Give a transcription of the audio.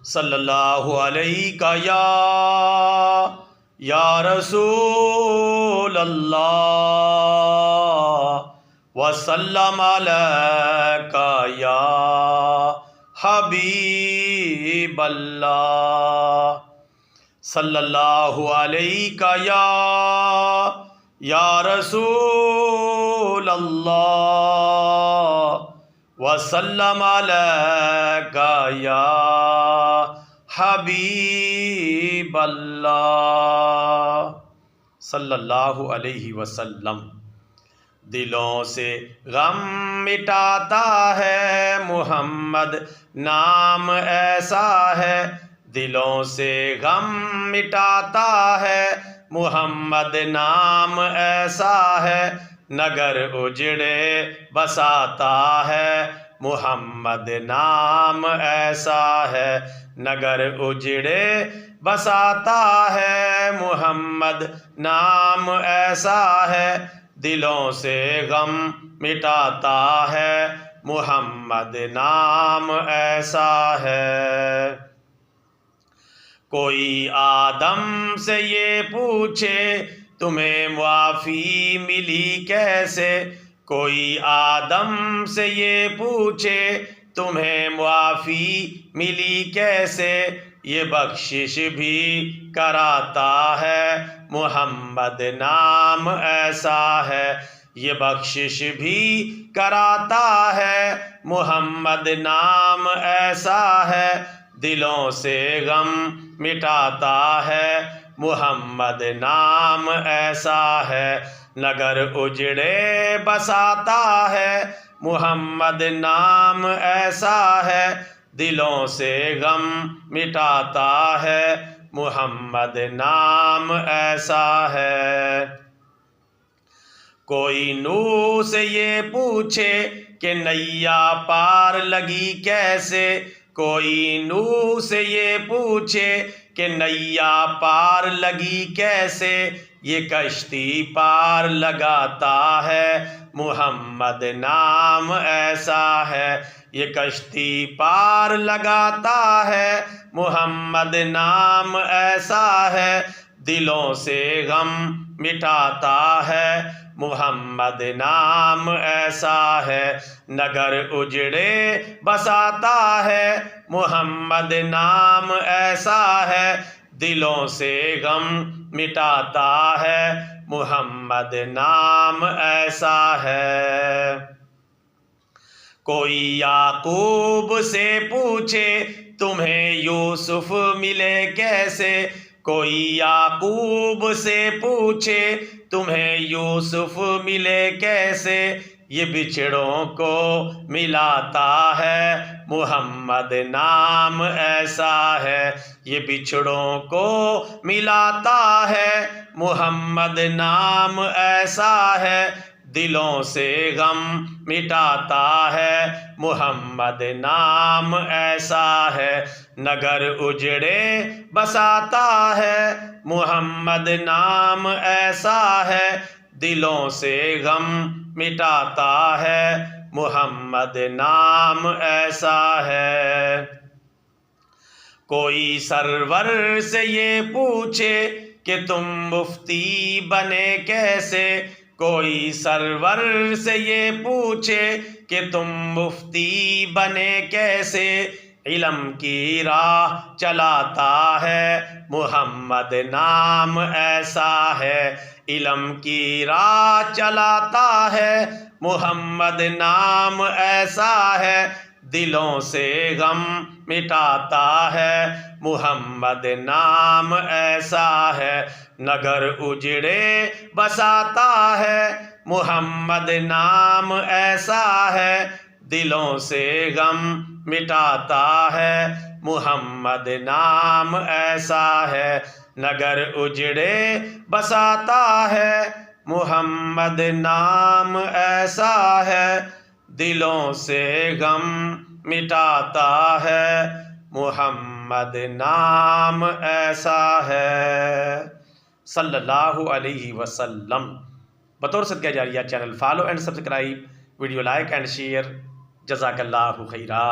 सल्लल्लाहु अलैका या रसूल अल्लाह वसल्लम अलैका या हबीब अल्लाह। सल्लल्लाहु अलैका या रसूल अल्लाह वसल्लम अलैका या हबीब अल्लाह सल्लल्लाहु अलैहि वसल्लम। दिलों से गम मिटाता है मोहम्मद नाम ऐसा है, दिलों से गम मिटाता है मोहम्मद नाम ऐसा है, नगर उजड़े बसाता है मोहम्मद नाम ऐसा है, नगर उजड़े बसाता है मोहम्मद नाम ऐसा है, दिलों से गम मिटाता है मोहम्मद नाम ऐसा है। कोई आदम से ये पूछे तुम्हें मुआफ़ी मिली कैसे, कोई आदम से ये पूछे तुम्हें मुआफ़ी मिली कैसे, ये बख्शिश भी कराता है मोहम्मद नाम ऐसा है, ये बख्शिश भी कराता है मोहम्मद नाम ऐसा है, दिलों से गम मिटाता है मोहम्मद नाम ऐसा है, नगर उजड़े बसाता है मोहम्मद नाम ऐसा है, दिलों से गम मिटाता है मोहम्मद नाम ऐसा है। कोई नूह से ये पूछे कि नैया पार लगी कैसे, कोई नूह से ये पूछे कि नैया पार लगी कैसे, ये कश्ती पार लगाता है मोहम्मद नाम ऐसा है, ये कश्ती पार लगाता है मोहम्मद नाम ऐसा है, दिलों से गम मिटाता है मोहम्मद नाम ऐसा है, नगर उजड़े बसाता है मोहम्मद नाम ऐसा है, दिलों से गम मिटाता है मोहम्मद नाम ऐसा है। कोई याकूब से पूछे तुम्हें यूसुफ मिले कैसे, कोई याकूब से पूछे तुम्हें यूसुफ मिले कैसे, ये बिछड़ों को मिलाता है मोहम्मद नाम ऐसा है, ये बिछड़ों को मिलाता है मोहम्मद नाम ऐसा है, दिलों से गम मिटाता है मोहम्मद नाम ऐसा है, नगर उजड़े बसाता है मोहम्मद नाम ऐसा है, दिलों से गम मिटाता है मोहम्मद नाम ऐसा है। कोई सरवर से ये पूछे कि तुम मुफ्ती बने कैसे, कोई सरवर से ये पूछे कि तुम मुफ्ती बने कैसे, इल्म की राह चलाता है मोहम्मद नाम ऐसा है, इल्म की राह चलाता है मोहम्मद नाम ऐसा है, दिलों से गम मिटाता है मोहम्मद नाम ऐसा है, नगर उजड़े बसाता है मोहम्मद नाम ऐसा है, दिलों से गम मिटाता है मोहम्मद नाम ऐसा है, नगर उजड़े बसाता है मोहम्मद नाम ऐसा है, दिलों से गम मिटाता है मोहम्मद नाम ऐसा है सल्लल्लाहु अलैहि वसल्लम। बतौर सदका जारिया channel follow and subscribe, video like and share. जज़ाकल्लाहु खैरा।